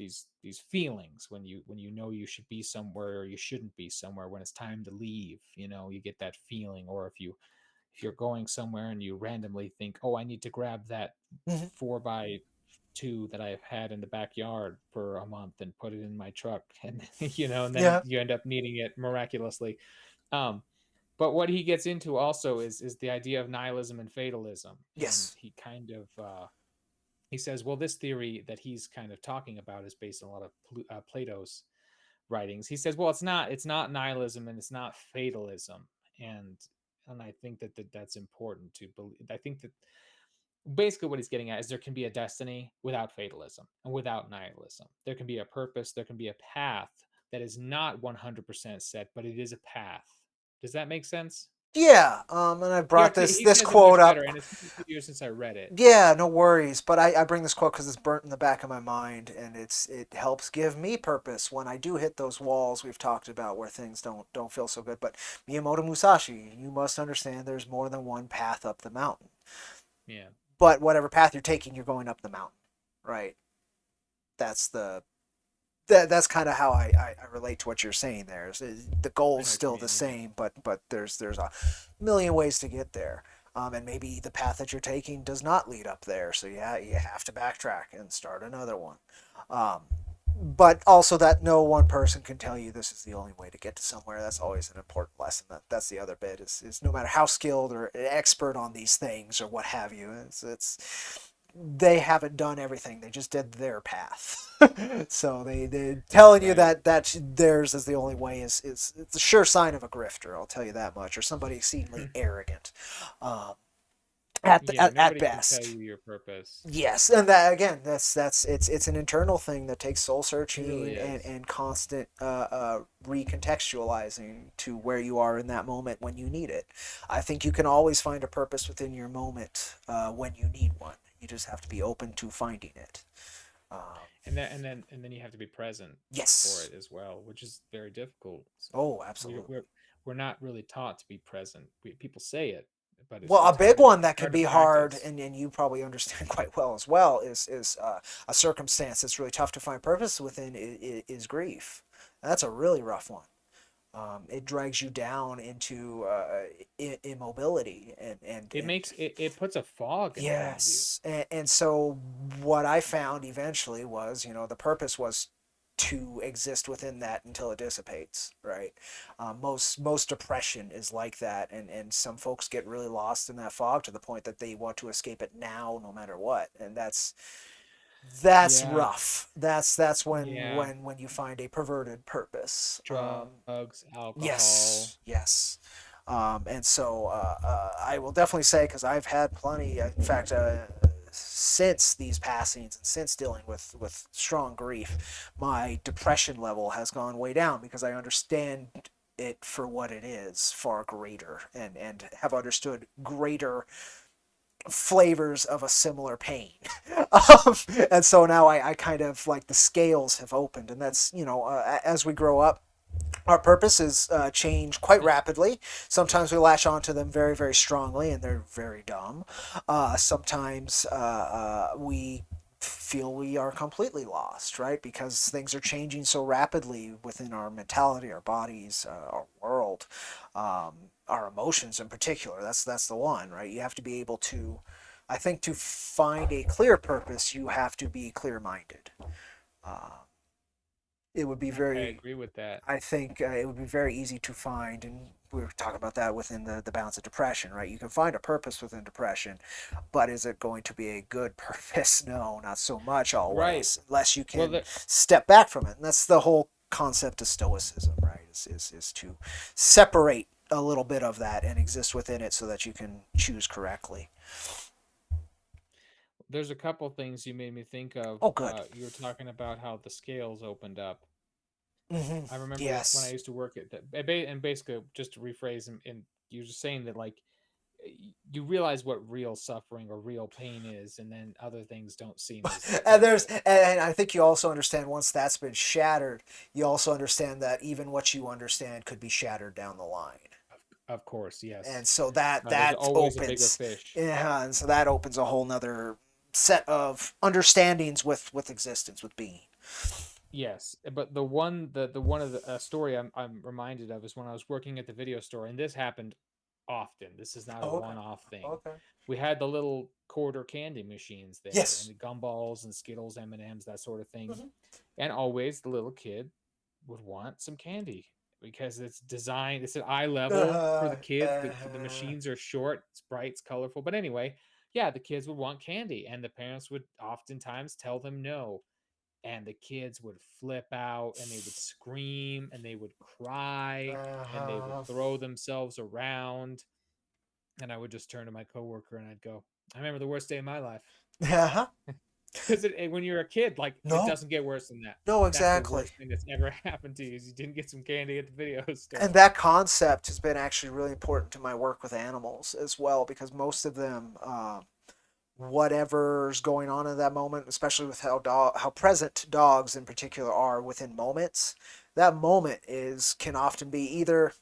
feelings when you know you should be somewhere or you shouldn't be somewhere. When it's time to leave, you get that feeling. Or if you're going somewhere and you randomly think, oh, I need to grab that Mhm. 4x2 that I've had in the backyard for a month and put it in my truck, and and then Yeah. you end up needing it miraculously. um but what he gets into also is the idea of nihilism and fatalism, and Yes. he kind of he says, well, this theory that he's kind of talking about is based on a lot of Plato's writings. He says, well, it's not nihilism and it's not fatalism. And I think that's important to believe. I think that basically what he's getting at is there can be a destiny without fatalism and without nihilism. There can be a purpose, there can be a path that is not 100% set, but it is a path. Does that make sense? Yeah. And I brought this He this says it much quote better, up. and it's been a few years since I read it. Yeah, no worries. But I bring this quote because it's burnt in the back of my mind, and it helps give me purpose when I do hit those walls we've talked about where things don't feel so good. But Miyamoto Musashi, you must understand there's more than one path up the mountain. Yeah. But whatever path you're taking, you're going up the mountain, right? That's that's kind of how I relate to what you're saying there. The I goal's know what you still the mean. Yeah. same, but there's a million ways to get there. And maybe the path that you're taking does not lead up there, so yeah, you have to backtrack and start another one. Um, but also that no one person can tell you this is the only way to get to somewhere. That's always an important lesson. That's the other bit is no matter how skilled or expert on these things or what have you, it's they haven't done everything. They just did their path. So they telling you Right. that theirs is the only way is it's a sure sign of a grifter. I'll tell you that much, or somebody exceedingly arrogant, um, Yeah. at Nobody can tell best. you your purpose. Yes, and that again, that's it's an internal thing that takes soul It really searching is. and constant recontextualizing to where you are in that moment when you need it. I think you can always find a purpose within your moment when you need one. You just have to be open to finding it. Um, And then you have to be present for yes. it as well, which is very difficult. Oh, We're absolutely. we're, we're not really taught to be present. People say it, but Well, a it's big hard to one that can be hard, practice. and you probably understand quite well as well, is a circumstance that's really tough to find purpose within is grief. That's a really rough one. It drags you down into immobility and It puts a fog in front of you. yes, and so what I found eventually was, the purpose was to exist within that until it dissipates, right? Most depression is like that, and some folks get really lost in that fog to the point that they want to escape it now, no matter what, and that's Yeah, rough. That's when yeah. you find a perverted purpose. Drugs, alcohol. Yes, yes. And so I will definitely say, because I've had plenty. In fact, since these passings and since dealing with strong grief, my depression level has gone way down because I understand it for what it is, far greater, and have understood greater flavors of a similar pain. um, and so now I kind of like the scales have opened, and that's, as we grow up, our purposes change quite rapidly. Sometimes we latch onto them very, very strongly, and they're very dumb. Sometimes we feel we are completely lost, right? Because things are changing so rapidly within our mentality, our bodies, our world, our emotions in particular. That's the one, right? You have to be able to, I think, to find a clear purpose, you have to be clear-minded. Uh, it would be I very agree with that. I think it would be very easy to find, and we were talking about that within the balance of depression, right? You can find a purpose within depression, but is it going to be a good purpose? No, not so much Right. always, unless you Well, can step back from it. And that's the whole concept of stoicism, right? Is to separate a little bit of that and exist within it so that you can choose correctly. there's a couple things you made me think of. Oh, good. You were talking about how the scales opened up. I remember when I Yes. used to work at and basically, just to rephrase, and you're just saying that, like, you realize what real suffering or real pain is, and then other things don't seem as And there's terrible. and I think you also understand once that's been shattered, you also understand that even what you understand could be shattered down the line. Of course, yes. And so that There's that always a bigger opens, fish. yeah, and so that opens a whole nother set of understandings with existence, with being. Yes, but the one of the story I'm reminded of is when I was working at the video store, and this happened often. This is not a Oh, okay. one-off thing. Okay. We had the little quarter candy machines there, and Yes. the gumballs and Skittles, M&Ms, that sort of thing. Hmm. And always the little kid would want some candy because it's designed. It's at eye level for the kids. The machines are short, it's bright, it's colorful. But anyway, yeah, the kids would want candy, and the parents would oftentimes tell them no, and the kids would flip out and they would scream and they would cry and they would Uh-huh. throw themselves around, and I would just turn to my coworker and I'd go, I remember the worst day of my life. Uh-huh. Because when you're a kid, like, it No. doesn't get worse than that. No, That's the exactly. worst thing that's ever happened to you, is you didn't get some candy at the video And store. that concept has been actually really important to my work with animals as well, because most of them, whatever's going on in that moment, especially with how present dogs in particular are within moments, that moment is can often be either,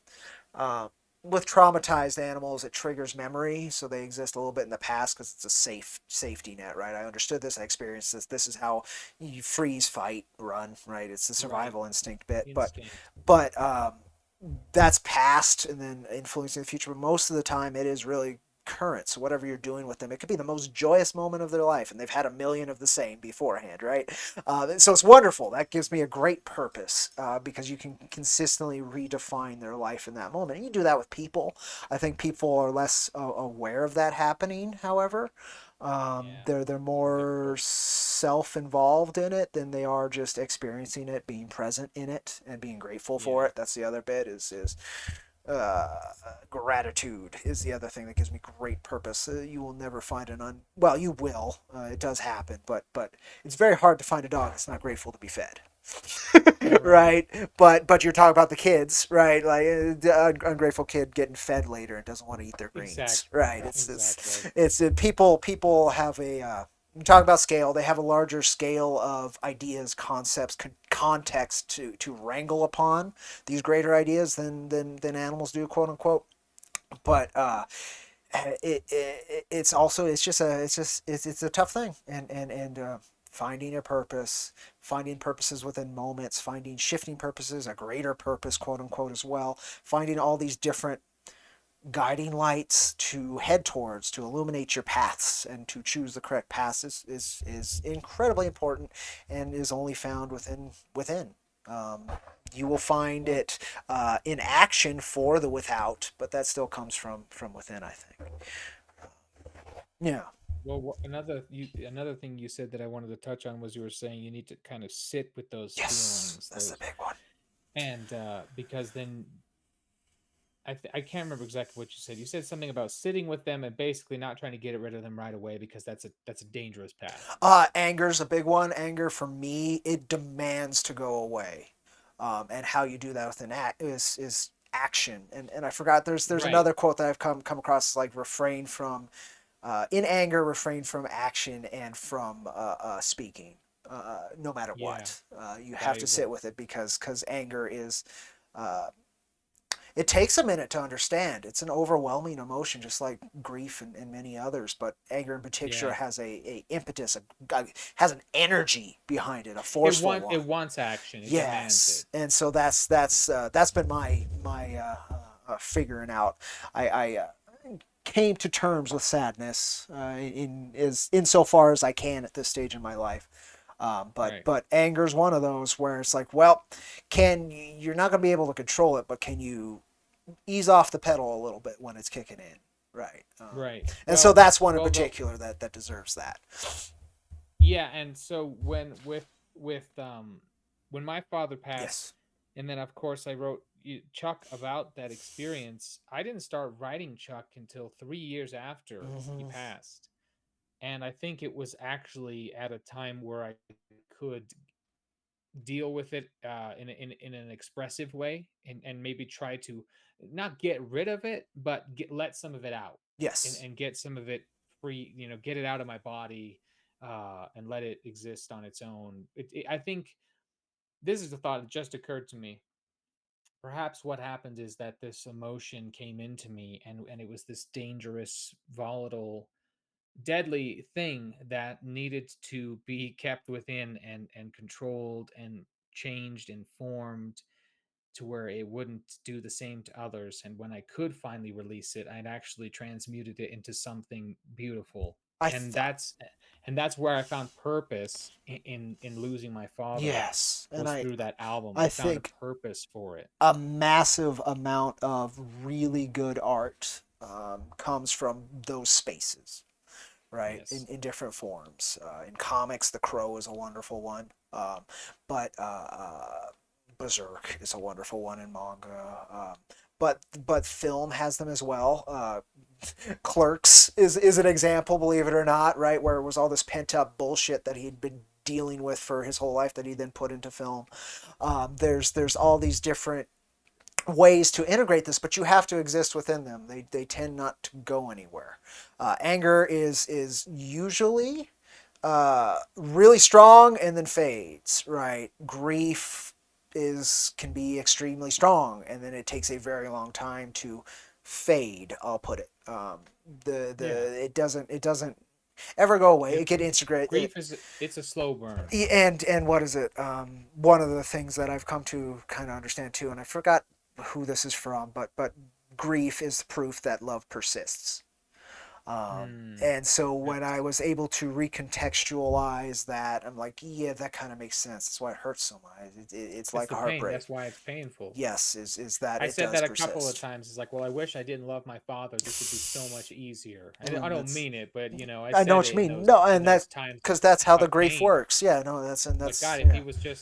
uh, with traumatized animals, it triggers memory, so they exist a little bit in the past because it's a safety net, right? I understood this, I experienced this. This is how you freeze, fight, run, right? It's the Right. survival instinct bit, but Instinct. but um, that's past and then influencing the future. But most of the time, it is really current. So whatever you're doing with them, it could be the most joyous moment of their life, and they've had a million of the same beforehand, right? So it's wonderful. That gives me a great purpose, because you can consistently redefine their life in that moment. And you do that with people. I think people are less aware of that happening. However, Yeah. they're That's a good more point. self-involved in it than they are just experiencing it, being present in it, and being grateful for Yeah. it. That's the other bit. Is uh, Gratitude is the other thing that gives me great purpose. You will never find well, you will. It does happen, but it's very hard to find a dog that's not grateful to be fed. Right. Right, but you're talking about the kids, right? Like the ungrateful kid getting fed later and doesn't want to eat their greens, Exactly. right? Exactly. People have a, you talk about scale, they have a larger scale of ideas, concepts, context to wrangle upon these greater ideas than animals do, quote unquote. But it's also, it's a tough thing, and finding a purpose, finding purposes within moments, finding shifting purposes, a greater purpose, quote unquote, as well, finding all these different guiding lights to head towards, to illuminate your paths and to choose the correct paths is incredibly important, and is only found within. Um, you will find Well, it in action for the without, but that still comes from within, I think. Yeah. another thing you said that I wanted to touch on was, you were saying you need to kind of sit with those Yes, feelings, that's the those, big one. and because then I can't remember exactly what you said. You said something about sitting with them and basically not trying to get rid of them right away because that's a dangerous path. Anger's a big one. Anger for me, it demands to go away, and how you do that with an act is action. And I forgot there's Right. another quote that I've come across, like refrain from in anger, refrain from action and from speaking. No matter Yeah. what, you have to sit Valuable. with it because anger is. Uh, it takes a minute to understand. It's an overwhelming emotion, just like grief and many others. But anger in particular Yeah. has a impetus, has an energy behind it, a forceful It one. wants action. It demands it. Yes, and so that's been my figuring out. I came to terms with sadness in is insofar as I can at this stage in my life. Right. But anger is one of those where it's like, well, can you're not going to be able to control it, but can you ease off the pedal a little bit when it's kicking in, right? Right. And so that's one in Well, the particular that deserves that. yeah, and so with when my father passed, Yes. and then of course I wrote Chuck about that experience. I didn't start writing Chuck until 3 years after he Mm-hmm. passed, and I think it was actually at a time where I could deal with it in an expressive way, and maybe try to not get rid of it, but let some of it out, Yes. and get some of it free, get it out of my body, and let it exist on its own. I think this is the thought that just occurred to me. Perhaps what happened is that this emotion came into me, and it was this dangerous, volatile, deadly thing that needed to be kept within, and controlled and changed and formed to where it wouldn't do the same to others. And when I could finally release it, I'd actually transmuted it into something beautiful. I And thought. that's where I found purpose in losing my father, Yes, and was through that album. I I found a think purpose for it. a massive amount of really good art comes from those spaces, right? Yes. In different forms. In comics, The Crow is a wonderful one, but Berserk is a wonderful one in manga. But film has them as well. Clerks is an example, believe it or not, right? Where it was all this pent up bullshit that he'd been dealing with for his whole life that he then put into film. There's all these different ways to integrate this, but you have to exist within them. They tend not to go anywhere. Anger is usually really strong and then fades, right? Grief is can be extremely strong and then it takes a very long time to fade. I'll put it. Yeah. The it doesn't ever go away. It It get integrate. Grief is it's a slow burn. And what is it? One of the things that I've come to kind of understand too, and I forgot who this is from, but grief is proof that love persists. Hmm. And so when I That's was able to recontextualize that, I'm like, yeah, that kind of makes sense. That's why it hurts so much. It's it's like a the pain. heartbreak. That's why it's painful. Yes, is that I it said does that a couple of persist. times. It's like, well, I wish I didn't love my father. This would be so much easier. I don't That's mean it, but I I know said what it you mean. No, in and those that times because that's how the of grief pain. works. Yeah, no, Like, that's God, yeah.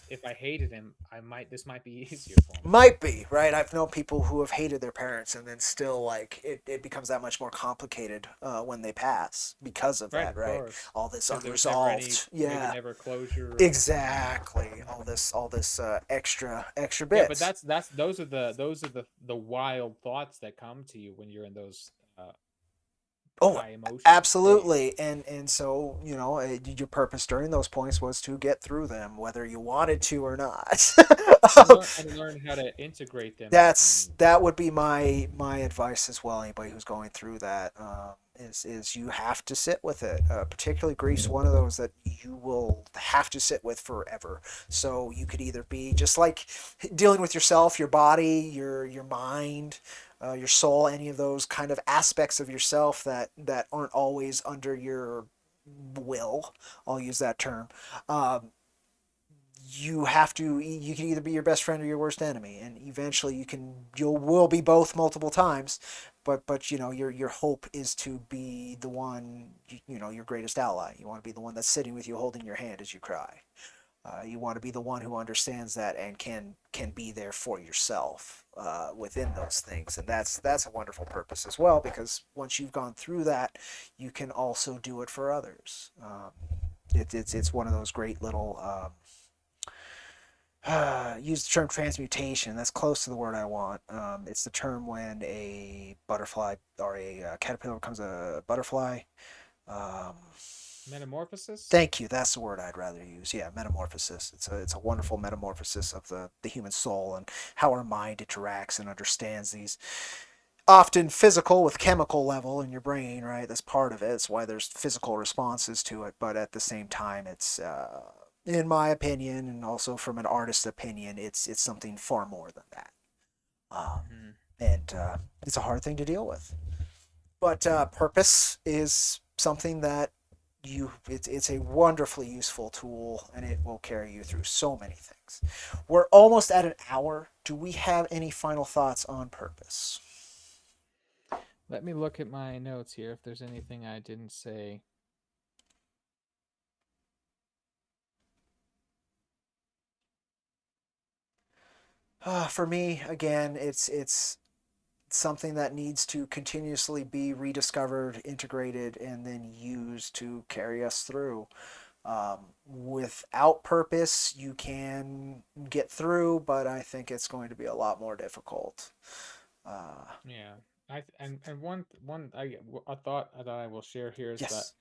if I hated him, I might this might be easier for me. Might be, right? I've known people who have hated their parents and then still like it becomes that much more complicated when they pass because of Right, that, of right? course, All this because there was never any, unresolved. maybe Yeah, never closure. exactly. All this extra Yeah, but bits. that's those are the wild thoughts that come to you when you're in those Oh, high emotional absolutely. states. And so, your purpose during those points was to get through them, whether you wanted to or not. And learn how to integrate them, and That would be my advice as well. Anybody who's going through that is you have to sit with it. Particularly grief's one of those that you will have to sit with forever. So you could either be just like dealing with yourself, your body, your mind, your soul, any of those kind of aspects of yourself that aren't always under your will. I'll use that term. Um, you can either be your best friend or your worst enemy, and eventually you will be both multiple times, but your hope is to be the one, your greatest ally. You want to be the one that's sitting with you holding your hand as you cry. You want to be the one who understands that and can be there for yourself within those things, and that's a wonderful purpose as well. Because once you've gone through that, you can also do it for others. It's one of those great little use the term transmutation. That's close to the word I want. It's the term when a butterfly or a caterpillar becomes a butterfly. Um, Metamorphosis. Thank you. That's the word I'd rather use. Yeah, metamorphosis. It's a wonderful metamorphosis of the human soul and how our mind interacts and understands these often physical with chemical level in your brain, right? That's part of it. It's why there's physical responses to it, but at the same time, it's in my opinion, and also from an artist's opinion, it's something far more than that. Um, Hmm. and it's a hard thing to deal with. But purpose is something that it's a wonderfully useful tool, and it will carry you through so many things. We're almost at an hour. Do we have any final thoughts on purpose? Let me look at my notes here if there's anything I didn't say. For me, again, it's something that needs to continuously be rediscovered, integrated, and then used to carry us through. Without purpose, you can get through, but I think it's going to be a lot more difficult. Uh, Yeah. And a thought that I will share here is that yes.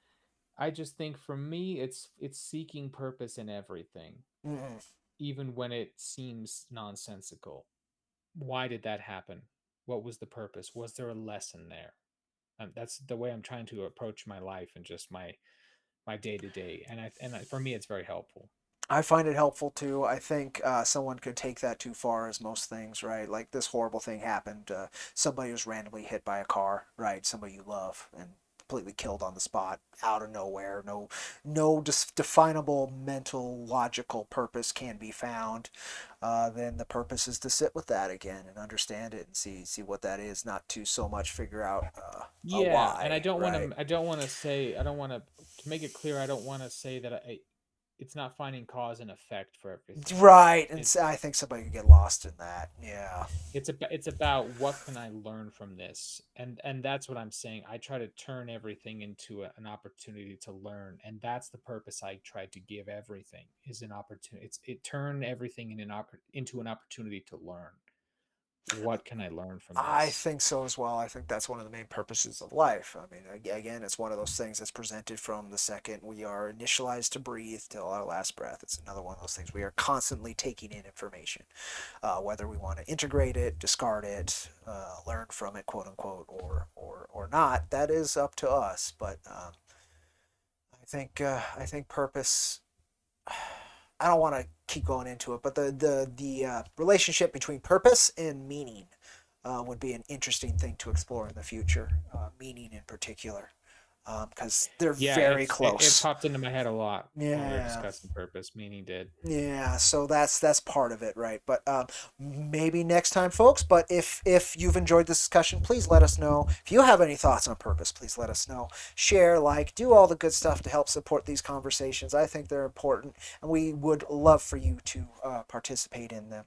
I just think for me it's seeking purpose in everything, Mm-mm. even when it seems nonsensical. Why did that happen? What was the purpose? Was there a lesson there? That's the way I'm trying to approach my life and just my day to day. For me, it's very helpful. I find it helpful too. I think someone could take that too far, as most things, right? Like this horrible thing happened. Somebody was randomly hit by a car, right? Somebody you love, and completely killed on the spot, out of nowhere. No definable mental, logical purpose can be found. Then the purpose is to sit with that again and understand it and see what that is. Not to so much figure out a Yeah, and why, right? I don't want to make it clear. I don't want to say that it's not finding cause and effect for everything. Right, and It's I think somebody could get lost in that. Yeah. it's about what can I learn from this, and that's what I'm saying. I try to turn everything into an opportunity to learn, and that's the purpose I tried to give everything is an opportunity. It turn everything into an opportunity to learn. What can I learn from I this? think so as well. I think that's one of the main purposes of life. I mean, again, it's one of those things that's presented from the second we are initialized to breathe till our last breath. It's another one of those things. We are constantly taking in information, whether we want to integrate it, discard it, learn from it, quote unquote, or not. That is up to us. But I think purpose. I don't want to keep going into it, but the relationship between purpose and meaning would be an interesting thing to explore in the future. Meaning in particular, because they're Yeah, very it close. popped into my head a lot when we were Yeah, discussing purpose. Meaning did. yeah. So that's part of it, right? But maybe next time, folks. But if you've enjoyed this discussion, please let us know. If you have any thoughts on purpose, please let us know. Share, like, do all the good stuff to help support these conversations. I think they're important, and we would love for you to participate in them.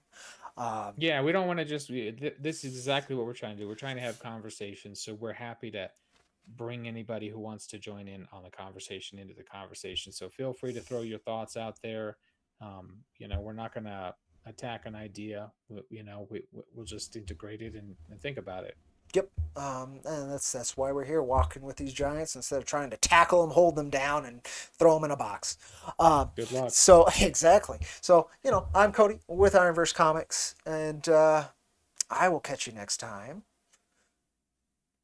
Um, Yeah, we don't want to just. This is exactly what we're trying to do. We're trying to have conversations, so we're happy to bring anybody who wants to join in on the conversation into the conversation. So feel free to throw your thoughts out there. We're not going to attack an idea. We'll just integrate it and think about it. Yep. And that's why we're here, walking with these giants instead of trying to tackle them, hold them down, and throw them in a box. Um, Good luck. so exactly. So I'm Cody with Ironverse Comics, and I will catch you next time.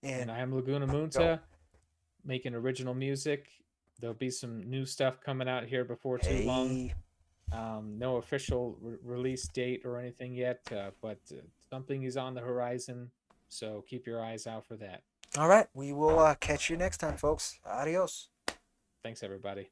And And I am Laguna go. Munta, making original music. There'll be some new stuff coming out here before too long. Hey. No official release date or anything yet, but something is on the horizon. So keep your eyes out for that. All right. We will catch you next time, folks. Adios. Thanks, everybody.